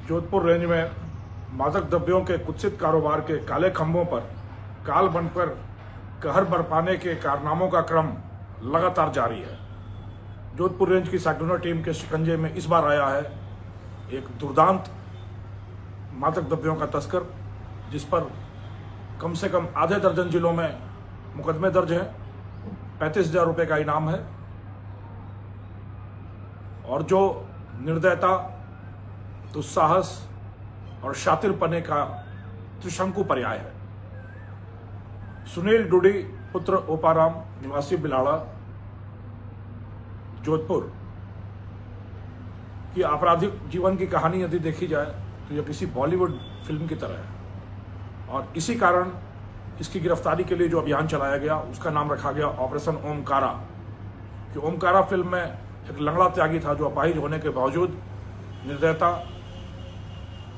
Jodhpur range में मादक द्रव्यों के कुत्सित कारोबार के काले खंभों पर काल बनकर कहर बरपाने के कारनामों का क्रम लगातार जारी है। जोधपुर रेंज की साइक्लोनर टीम के शिकंजे में इस बार आया है एक दुर्दांत मादक द्रव्यों का तस्कर, जिस पर कम से कम आधे दर्जन जिलों में मुकदमे दर्ज हैं। 35,000 रुपये का इनाम है और जो निर्दयता, दुस्साहस और शातिरपने का त्रिशंकु पर्याय है। सुनील डूडी पुत्र ओपाराम निवासी बिलाड़ा जोधपुर की आपराधिक जीवन की कहानी यदि देखी जाए तो यह किसी बॉलीवुड फिल्म की तरह है और इसी कारण इसकी गिरफ्तारी के लिए जो अभियान चलाया गया उसका नाम रखा गया ऑपरेशन ओमकारा। कि ओमकारा फिल्म में एक लंगड़ा त्यागी था जो अपाहिज होने के बावजूद निर्दयता,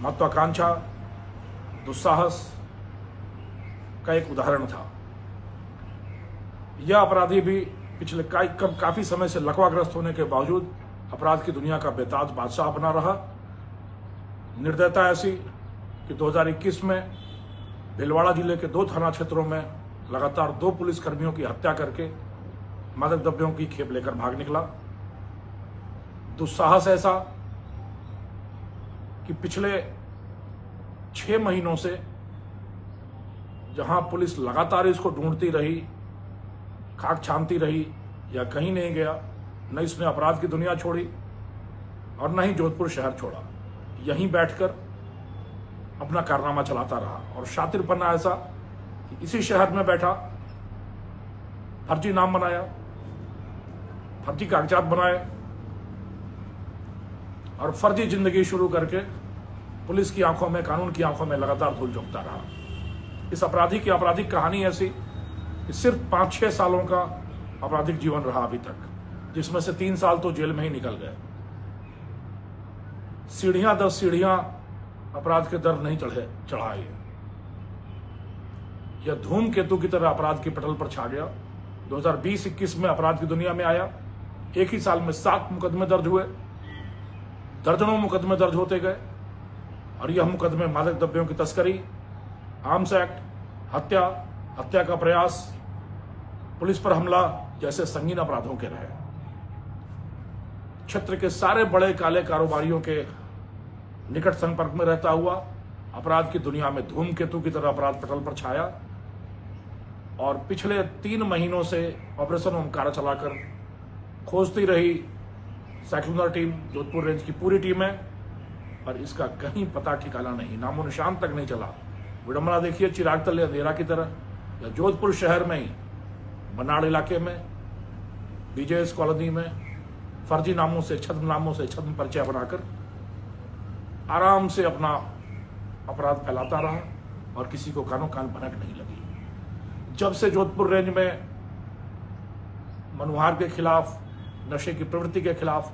महत्वाकांक्षा, दुस्साहस का एक उदाहरण था। यह अपराधी भी पिछले काफी समय से लकवाग्रस्त होने के बावजूद अपराध की दुनिया का बेताज बादशाह बना रहा। निर्दयता ऐसी कि 2021 में भीलवाड़ा जिले के 2 थाना क्षेत्रों में लगातार 2 पुलिसकर्मियों की हत्या करके मादक द्रव्यों की खेप लेकर भाग निकला। दुस्साहस ऐसा कि पिछले 6 महीनों से जहां पुलिस लगातार इसको ढूंढती रही, खाक छानती रही, या कहीं नहीं गया, न इसने अपराध की दुनिया छोड़ी और न ही जोधपुर शहर छोड़ा। यहीं बैठकर अपना कारनामा चलाता रहा और शातिरपना ऐसा कि इसी शहर में बैठा फर्जी नाम बनाया, फर्जी कागजात बनाए और फर्जी जिंदगी शुरू करके पुलिस की आंखों में, कानून की आंखों में लगातार धूल झोंकता रहा। इस अपराधी की आपराधिक कहानी ऐसी कि सिर्फ 5-6 सालों का आपराधिक जीवन रहा अभी तक, जिसमें से 3 साल तो जेल में ही निकल गए। सीढ़ियां दर सीढ़ियां अपराध के दर नहीं चढ़ाए। यह धूमकेतु की तरह अपराध की पटल पर छा गया। 2020-21 में अपराध की दुनिया में आया। एक ही साल में 7 मुकदमे दर्ज हुए, दर्जनों मुकदमे दर्ज होते गए और यह मुकदमे मादक द्रव्यों की तस्करी, आर्म्स एक्ट, हत्या, हत्या का प्रयास, पुलिस पर हमला जैसे संगीन अपराधों के रहे। क्षेत्र के सारे बड़े काले कारोबारियों के निकट संपर्क में रहता हुआ अपराध की दुनिया में धूमकेतु की तरह अपराध पटल पर छाया और पिछले 3 महीनों से ऑपरेशन ओमकारा चलाकर खोजती रही साइक्लोनर टीम, जोधपुर रेंज की पूरी टीम है, पर इसका कहीं पता ठिकाना नहीं, नामो निशान तक नहीं चला। विडंबना देखिए, चिराग तले अंधेरा की तरह। या जोधपुर शहर में ही बनाड़ इलाके में, बीजेएस कॉलोनी में फर्जी नामों से, छद्म परिचय बनाकर आराम से अपना अपराध फैलाता रहा और किसी को कानो कान भनक नहीं लगी। जब से जोधपुर रेंज में मनुहार के खिलाफ, नशे की प्रवृत्ति के खिलाफ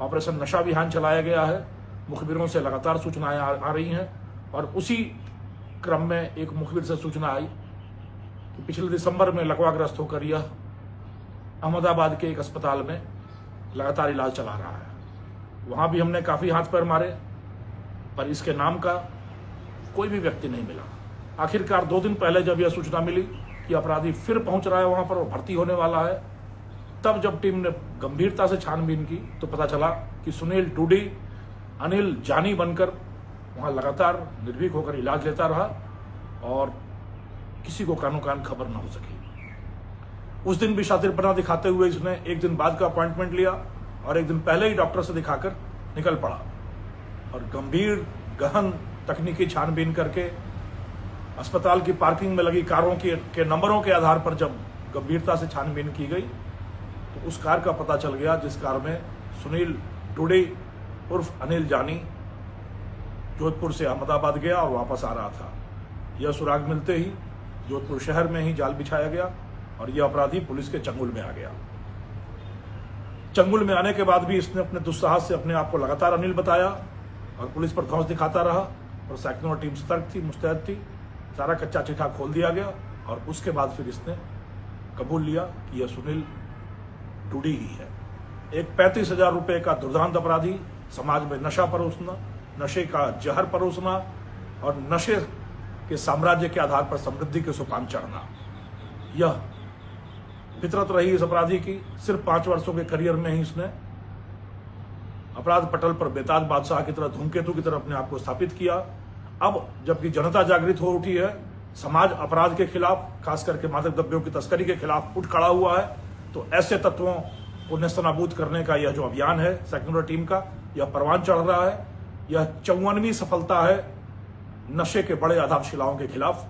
ऑपरेशन नशा अभियान चलाया गया है, मुखबिरों से लगातार सूचनाएं आ रही हैं और उसी क्रम में एक मुखबिर से सूचना आई कि पिछले दिसंबर में लकवाग्रस्त होकर यह अहमदाबाद के एक अस्पताल में लगातार इलाज चला रहा है। वहां भी हमने काफी हाथ पैर मारे, पर इसके नाम का कोई भी व्यक्ति नहीं मिला। आखिरकार 2 दिन पहले जब यह सूचना मिली कि अपराधी फिर पहुंच रहा है वहां पर और भर्ती होने वाला है, तब जब टीम ने गंभीरता से छानबीन की तो पता चला कि सुनील डूडी अनिल जानी बनकर वहां लगातार निर्भीक होकर इलाज लेता रहा और किसी को कानो कान खबर न हो सकी। उस दिन भी शातिरपना दिखाते हुए इसने एक दिन बाद का अपॉइंटमेंट लिया और एक दिन पहले ही डॉक्टर से दिखाकर निकल पड़ा और गंभीर गहन तकनीकी छानबीन करके अस्पताल की पार्किंग में लगी कारों के नंबरों के आधार पर जब गंभीरता से छानबीन की गई तो उस कार का पता चल गया जिस कार में सुनील डूडी उर्फ अनिल जानी जोधपुर से अहमदाबाद गया और वापस आ रहा था। यह सुराग मिलते ही जोधपुर शहर में ही जाल बिछाया गया और यह अपराधी पुलिस के चंगुल में आ गया। चंगुल में आने के बाद भी इसने अपने दुस्साहस से अपने आप को लगातार अनिल बताया और पुलिस पर धौंस दिखाता रहा और साइक्लोनर टीम सतर्क थी, मुस्तैद थी। सारा कच्चा चिट्ठा खोल दिया गया और उसके बाद फिर इसने कबूल लिया कि यह सुनील डूडी ही है। एक 35,000 रुपए का दुर्दांत अपराधी, समाज में नशा परोसना, नशे का जहर परोसना और नशे के साम्राज्य के आधार पर समृद्धि के सोपान चढ़ना, यह फितरत रही इस अपराधी की। सिर्फ 5 वर्षों के करियर में ही इसने अपराध पटल पर बेताज बादशाह की तरह, धूमकेतु की तरह अपने आप को स्थापित किया। अब जबकि जनता जागृत हो उठी है, समाज अपराध के खिलाफ, खास करके मादक द्रव्यों की तस्करी के खिलाफ उठ खड़ा हुआ है, तो ऐसे तत्वों को नेस्तनाबूद करने का यह जो अभियान है सेक्युलर टीम का, यह परवान चढ़ रहा है। यह 54वीं सफलता है नशे के बड़े आधारशिलाओं के खिलाफ,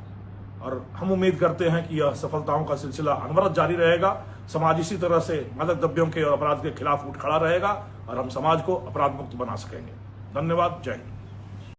और हम उम्मीद करते हैं कि यह सफलताओं का सिलसिला अनवरत जारी रहेगा। समाज इसी तरह से मादक द्रव्यों के और अपराध के खिलाफ उठ खड़ा रहेगा और हम समाज को अपराध मुक्त बना सकेंगे। धन्यवाद। जय हिंद।